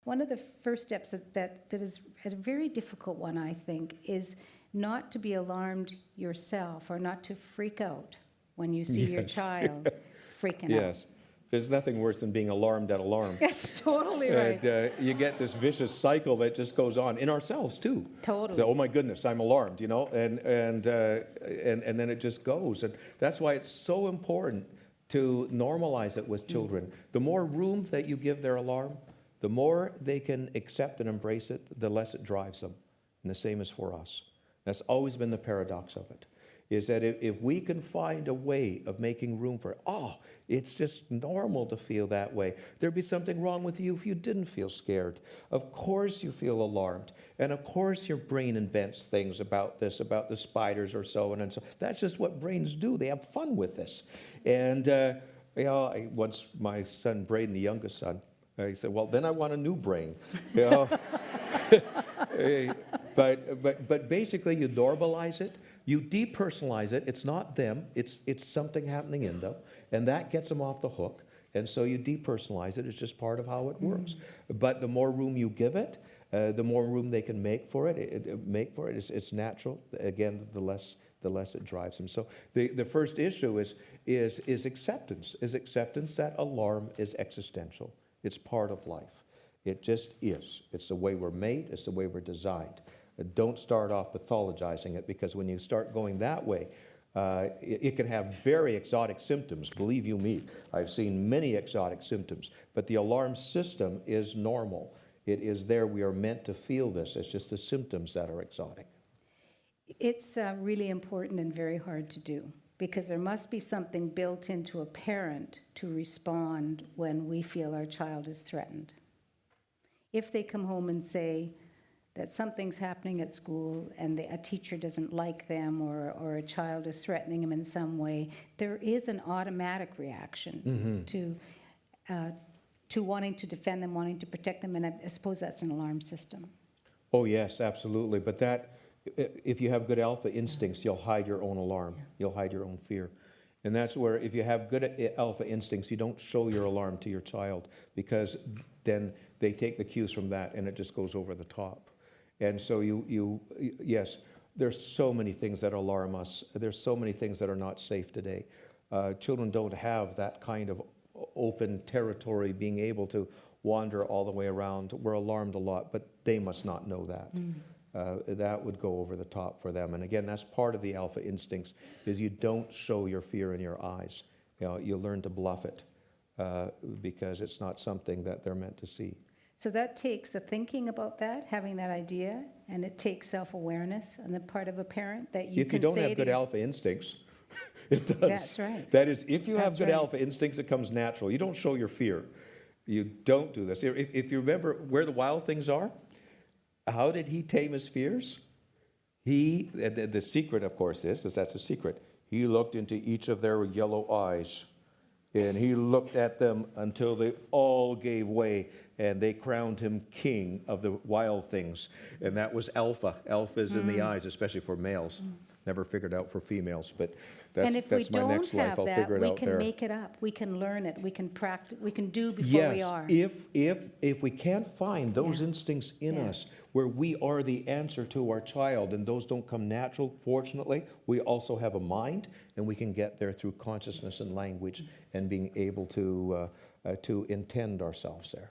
one of the first steps that is a very difficult one, I think, is not to be alarmed yourself or not to freak out when you see your child freaking out. Yes. There's nothing worse than being alarmed at alarm. That's totally right. And you get this vicious cycle that just goes on in ourselves too. Totally. So, oh my goodness, I'm alarmed, and then it just goes. And that's why it's so important to normalize it with children. The more room that you give their alarm, the more they can accept and embrace it, the less it drives them. And the same is for us. That's always been the paradox of it, is that if we can find a way of making room for it, it's just normal to feel that way. There'd be something wrong with you if you didn't feel scared. Of course you feel alarmed. And of course your brain invents things about this, about the spiders or so on and so. That's just what brains do. They have fun with this. And once my son Braden, the youngest son, he said, well, then I want a new brain. But basically you normalize it. You depersonalize it. It's not them. It's something happening in them. And that gets them off the hook. And so you depersonalize it. It's just part of how it works. But the more room you give it, the more room they can make for it. It's natural. Again, the less it drives them. So the first issue is acceptance. Is acceptance that alarm is existential. It's part of life. It just is. It's the way we're made. It's the way we're designed. Don't start off pathologizing it, because when you start going that way, it can have very exotic symptoms. Believe you me, I've seen many exotic symptoms. But the alarm system is normal. It is there. We are meant to feel this. It's just the symptoms that are exotic. It's really important and very hard to do, because there must be something built into a parent to respond when we feel our child is threatened. If they come home and say that something's happening at school and a teacher doesn't like them, or a child is threatening them in some way, there is an automatic reaction to wanting to defend them, wanting to protect them, and I suppose that's an alarm system. Oh yes, absolutely. But if you have good alpha instincts, you'll hide your own alarm. You'll hide your own fear. And that's where, if you have good alpha instincts, you don't show your alarm to your child, because then they take the cues from that and it just goes over the top. And so yes, there's so many things that alarm us. There's so many things that are not safe today. Children don't have that kind of open territory, being able to wander all the way around. We're alarmed a lot, but they must not know that. That would go over the top for them. And again, that's part of the alpha instincts, is you don't show your fear in your eyes. You learn to bluff it, because it's not something that they're meant to see. So that takes the thinking about that, having that idea, and it takes self-awareness on the part of a parent that you if can you don't say have good alpha instincts, it does. That's right. That is, if you have That's good right. alpha instincts, it comes natural. You don't show your fear. You don't do this. If you remember where the wild things are, how did he tame his fears? The secret, of course, is that's a secret. He looked into each of their yellow eyes, and he looked at them until they all gave way, and they crowned him king of the wild things. And that was alpha. Alpha is in the eyes, especially for males. Never figured out for females, but that's my next life. And if we don't have that, we can there. make it up. We can learn it. We can practice. We can do before Yes, we are. if we can't find those instincts in us, where we are the answer to our child, and those don't come natural, fortunately, we also have a mind, and we can get there through consciousness and language and being able to intend ourselves there.